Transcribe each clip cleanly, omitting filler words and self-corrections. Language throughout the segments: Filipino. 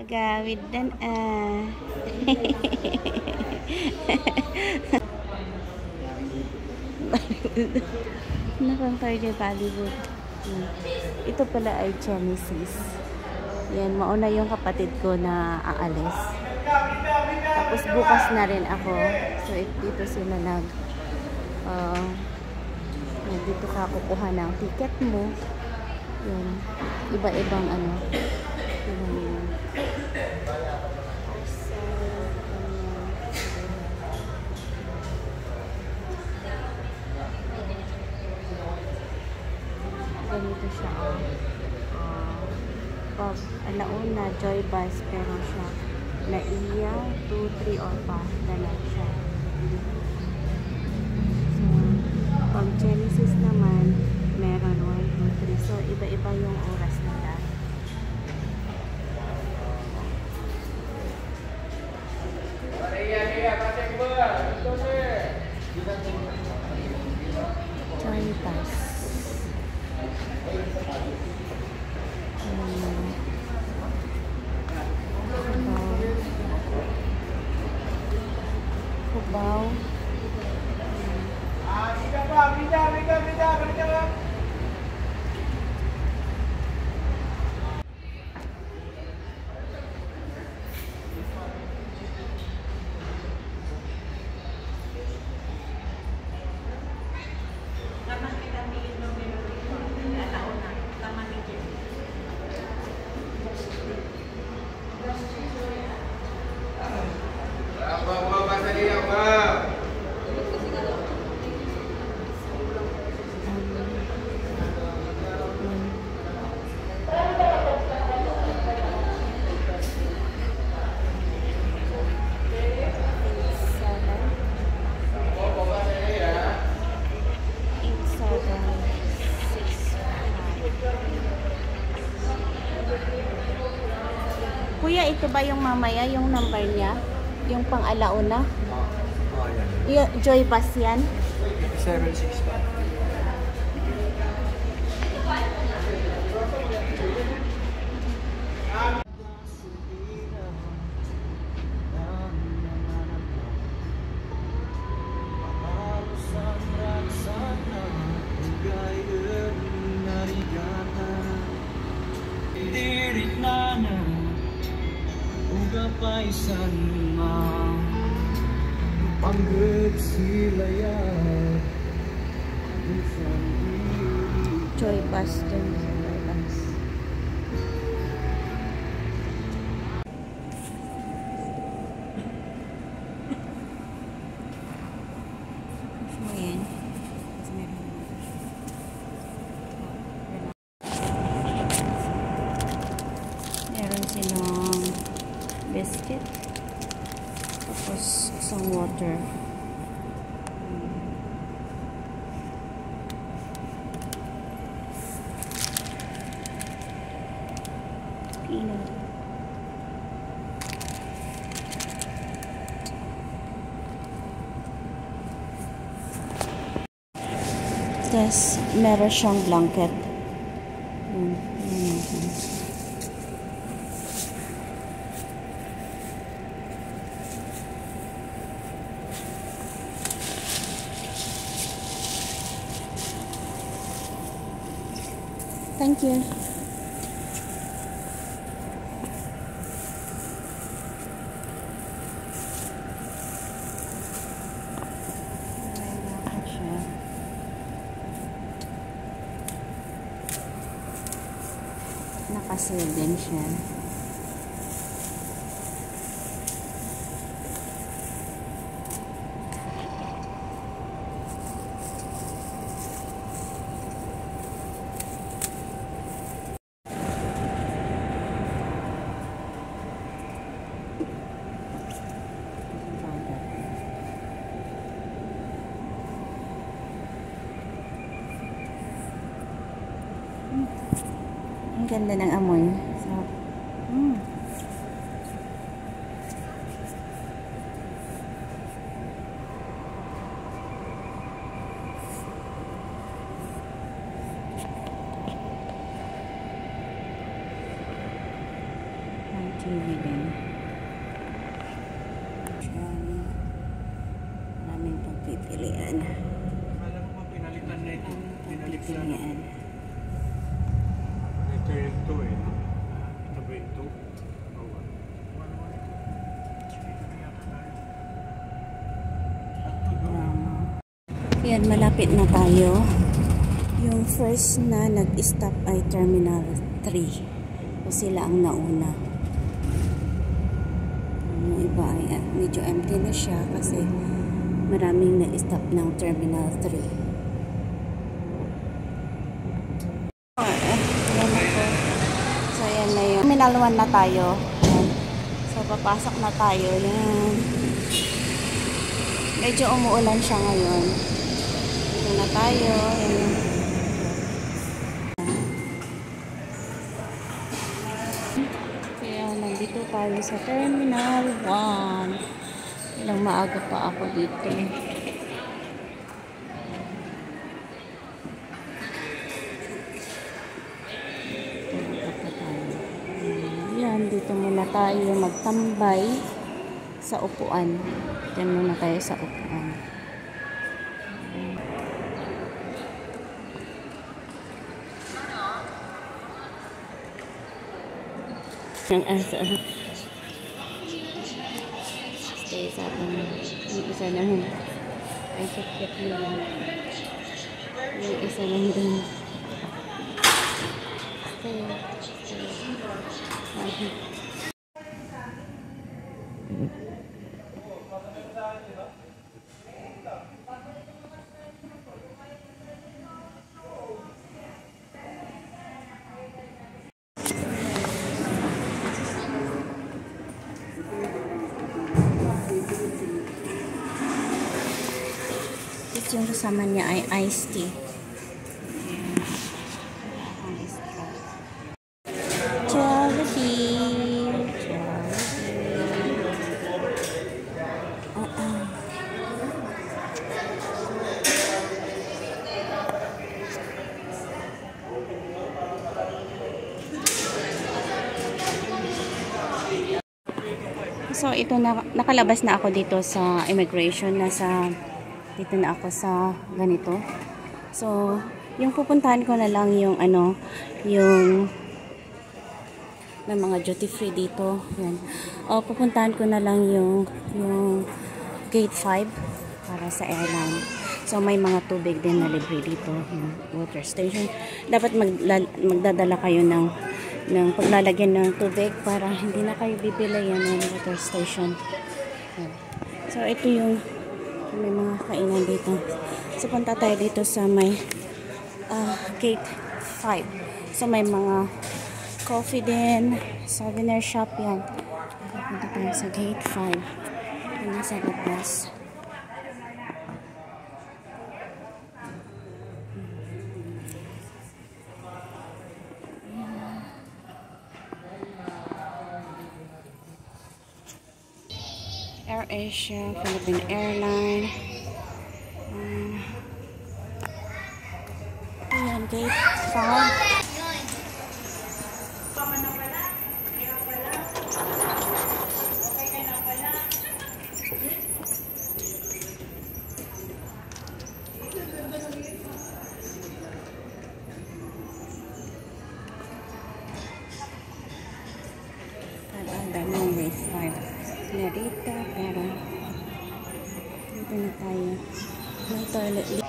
Agawid dan Nakang-target Hollywood. Ito pala ay Genesis. Yan, mauna yung kapatid ko na aalis. Tapos bukas na rin ako. So, dito sila dito ka kukuha ng ticket mo. Yan. Iba-ibang ano. Ganito siya. Pag alauna, Joy Bus, pero siya naiya 2, 3 or 5 dala siya. So, pag Genesis naman, meron 1, 2, 3. So, iba-iba yung oras nila. Joy Bus. Cubao. Kuya, ito ba yung mamaya, yung number niya? Yung pang-alauna? Yan. Joy Bus yan? 765. Paisan panggap silaya Joy Bus din. Joy Bus. Ayan. Meron silang biscuit. Tapos isang water. Peanut. Tapos meron siyang blanket. Thank you. Nakasil din siya. Ang ganda ng amoy. So, TV din. Maraming pagpipilian. Alam mo ba, pinalitan na ito. Pinalitan. Pagpipilian. Ito yung 2 eh. Ito ba yung 2? Yan, malapit na tayo. Yung first na nag-stop ay Terminal 3. So sila ang nauna. Yung iba ay medyo empty na siya kasi maraming nag-stop ng Terminal 3. So yan na yun. Terminal 1 na tayo. Yan. So papasok na tayo. Yan. Medyo umuulan siya ngayon. Dito na tayo. Yan. Kaya nandito tayo sa Terminal 1. Ilang maaga pa ako dito. Yan, dito muna tayo magtambay sa upuan. Diyan muna tayo sa upuan. Ang asa. Stay sa atin. Yung isa naman. Ay, sakit mo lang. Yung isa lang din. Stay. Yung kasama niya ay iced tea. Jollibee. So ito na, nakalabas na ako dito sa immigration. Dito na ako sa ganito. So, yung pupuntahan ko na lang yung yung may mga duty free dito. Yan. O, pupuntahan ko na lang yung gate 5 para sa airline. So, may mga tubig din na libre dito. Yung water station. Dapat magdadala kayo ng paglalagyan ng tubig para hindi na kayo bibili yan ng water station. Yan. So, ito yung may mga kainan dito. So, punta tayo dito sa may gate 5. So, may mga coffee din, souvenir shop yan. Punta tayo sa gate 5. Yung nasa labas. AirAsia, Philippine Airline. Ayan, gate 5. Ang gate 5. Narita, pero dito na tayo. May toilet dito.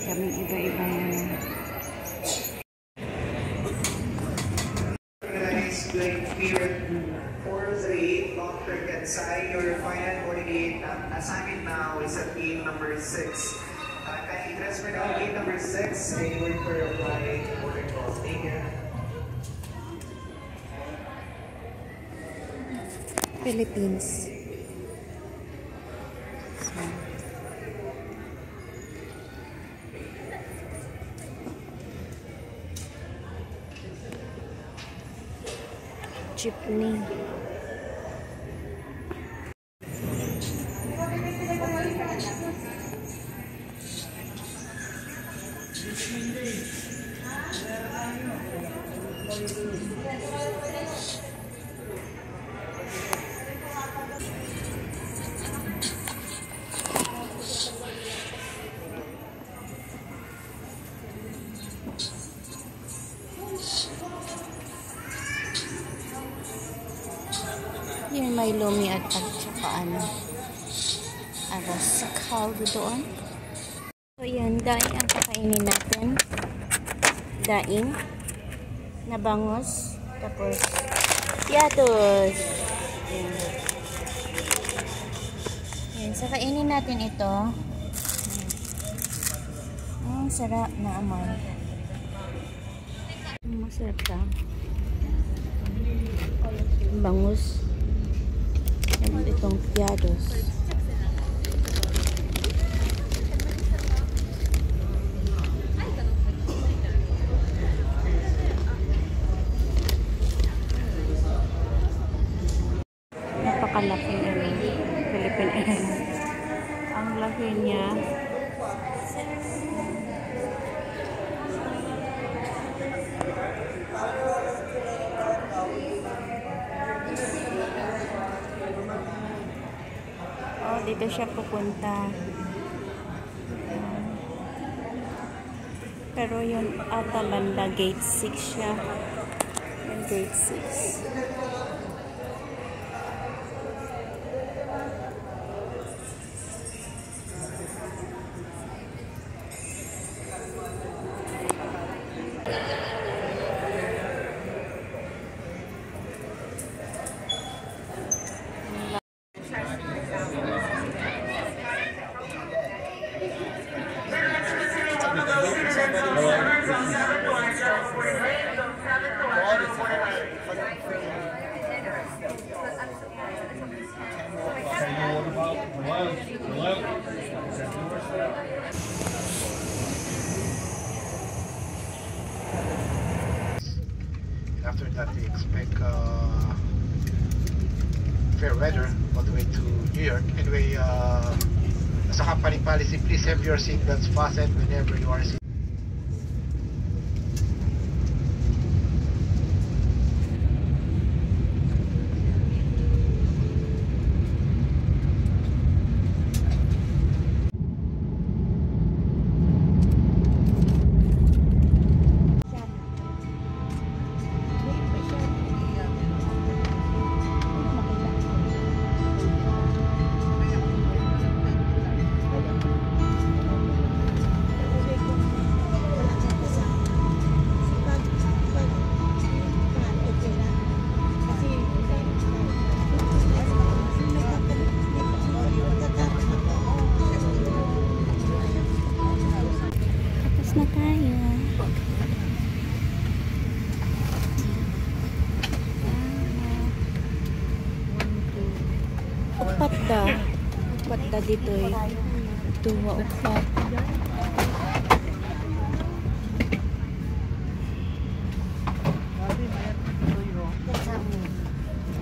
Kami iba-iba na. Clear 4-3, long cricket side. Sorry, your final boarding gate assignment now is at gate number 6. Can you transfer now gate number 6 and wait for your flight boarding call. Thank you. Philippines. Jeepney. Yung may lumi at saka aros caldo doon. So yan, daing ang kakainin natin. Daing na bangus, tapos yatos. Yan, so kainin natin ito. Ang sarap na amoy. Masarap ka. Bangus. Yan itong yatos. Napakalaki yung Philippine Airlines. Ang laki niya. Oh, dito siya pupunta. Pero yun ata banda gate 6 siya. Yung gate 6. After that, we expect fair weather all the way to New York. Anyway, as a company policy, please have your seatbelts fastened whenever you are seated. Na tayo. Upat da dito eh. Tuwa upat.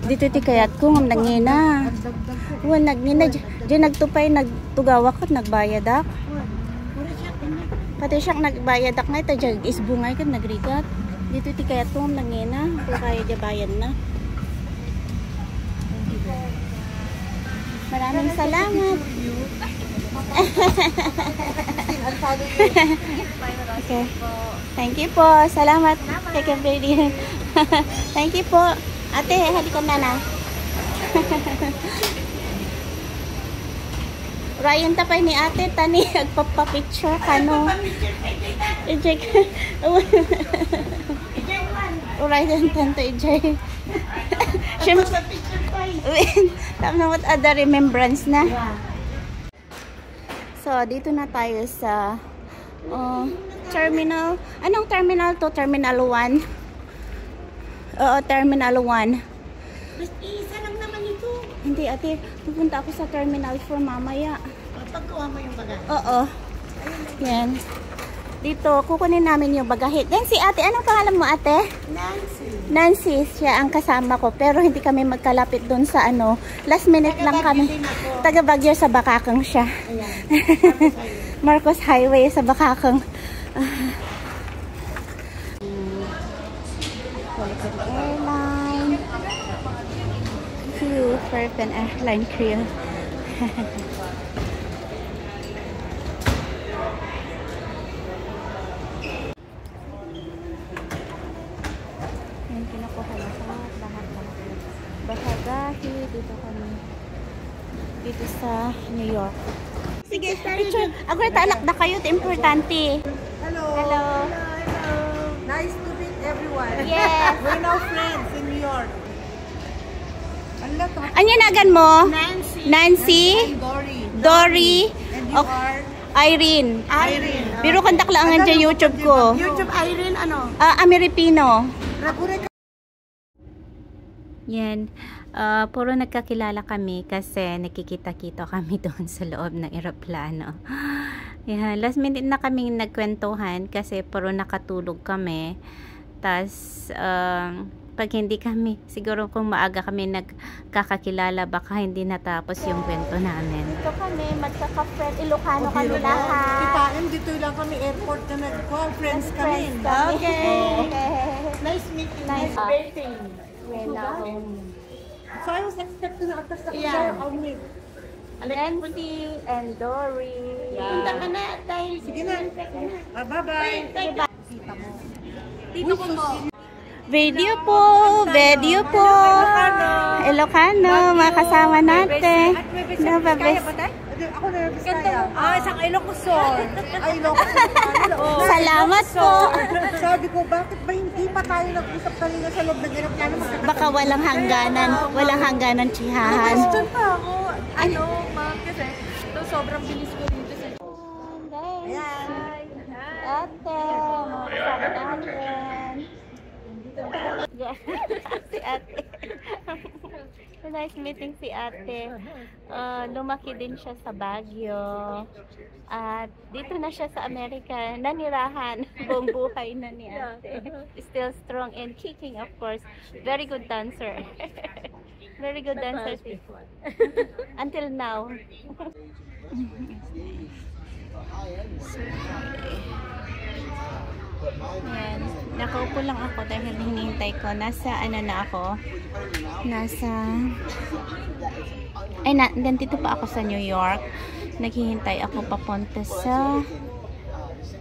Dito ti kayat ko ngam nangina. Nagngina diyan nagtupay nagtugawa ko nagbayad ak. Pati siyang nagbayad ak na ito, isbungay ka, nagrigat. Dito ti kayat ko nangina, kung kaya di bayad na. Maraming salamat. Okay. Thank you po. Salamat. Take care, Brady. Thank you po. Ate, halikan na na. Ryan tapay ni ate tani agpapapicture kano. Ejek. Ryan tanto ejek. Siyempre, what other remembrance na. So, dito na tayo sa terminal. Anong terminal to? Terminal 1? Oo, Terminal 1. Isa lang naman ito. Hindi, ate. Pupunta ako sa Terminal 4 mamaya. Pagkuha mo yung bagahe. Oo. Yan. Dito, kukunin namin yung bagahe. Then si ate, anong pangalan mo ate? Nancy. Nancy, siya ang kasama ko. Pero hindi kami magkalapit dun sa ano. Last minute lang kami. Taga Baguio sa Bakakang siya. Marcos Highway sa Bakakang. Philippine Airline. Crew, Philippine Airline crew. Yan, kinukuha lahat. Bahagahi, dito kami. Dito sa New York. Sige, picture. Agad anak na kayo, importante. Hello. Hello. Hello. Nice to meet everyone. Yes. We're now friends in New York. Anyanagan mo? Nancy. Nancy. And Dory. Dory. And you are? Irene. Irene. Biro kontak lang ang dyan YouTube ko. YouTube Irene ano? Ameripino. Rabure. Yan. Puro nagkakilala kami kasi nakikita-kita kami doon sa loob ng eroplano. Yeah, last minute na kaming nagkwentuhan kasi puro nakatulog kami. Tas pag hindi kami, siguro kung maaga kami nagkakakilala, baka hindi natapos yung kwento namin. Dito kami, magkaka-friend, Ilocano kami lahat. Kitain, dito lang kami airport na nag-call. Friends kami. Okay. Nice meeting. Nice. Waiting. So I was expecting na atas na I'll meet. Nancy and Dory. Punta ka na, tayo. Sige na. Bye-bye. Dito ko po. Video po. Ilocano, mga kasama natin. No, babes. Ako na yung Biskaya. Isang Ilocosur. Salamat po. Sabi ko, bakit ba hindi pa tayo nag-usap kanina sa loob ng aeroplano? Baka walang hangganan tsihahan. Question pa ako. Ma'am, kasi sobrang bilis ko dito sa... Ayan. Ate, mga kasama natin. Si ate. Nice meeting si ate. Lumaki din siya sa Baguio. At dito na siya sa Amerika. Nanirahan. Buong buhay na ni ate. Still strong and kicking, of course. Very good dancer. Very good dancer. Until now. Yan. Nakaupo lang ako dahil hinihintay ko. Nasa nandito pa ako sa New York. Naghihintay ako papunta sa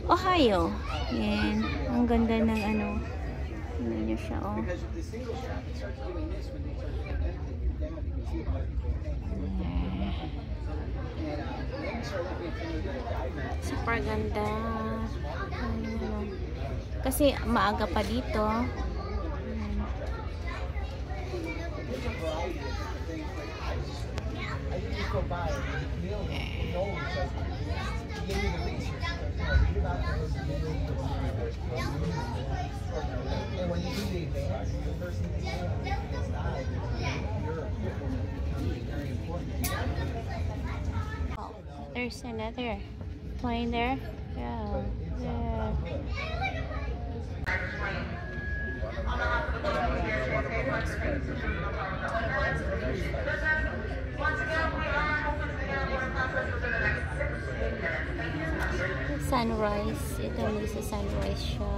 Ohio. Yan. Ang ganda ng ano niya siya, oh. Super ganda. Kasi maaga pa dito. Oh, there's another plane there. Yeah. Sunrise. Ito may sa sunrise siya.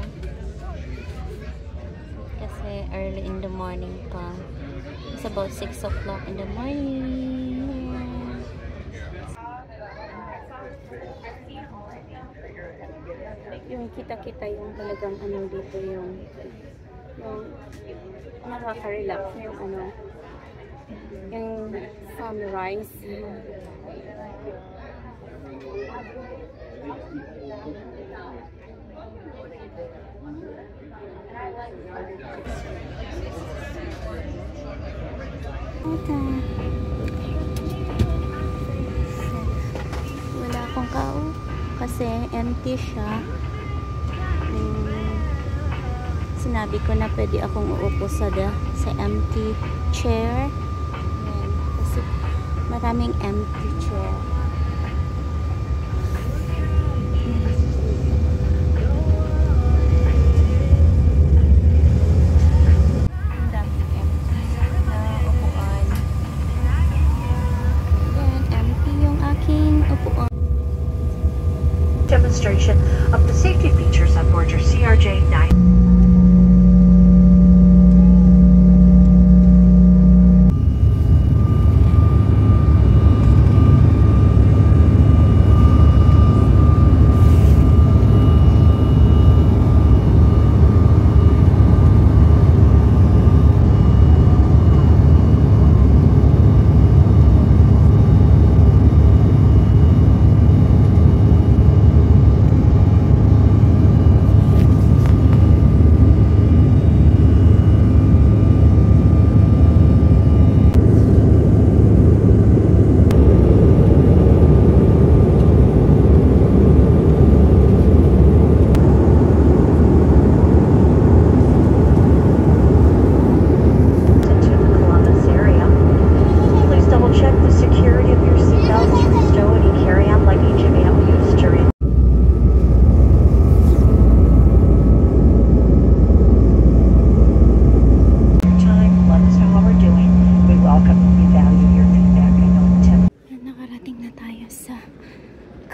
Kasi early in the morning pa. It's about 6 o'clock in the morning. Yung kita-kita yung talagang ano dito yung nakaka-relax yung ano yung sunrise. Wala akong kao kasi empty siya. Sinabi ko na pwede akong uupo sa empty chair. Ayan, kasi maraming empty chair. Ang daming empty na upuan. Ayan, empty yung aking upuan. Demonstration of the safety features on board your CRJ-9.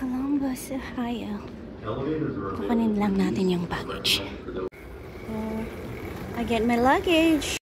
Columbus, Ohio. Kukunin lang natin yung baggage. I get my luggage.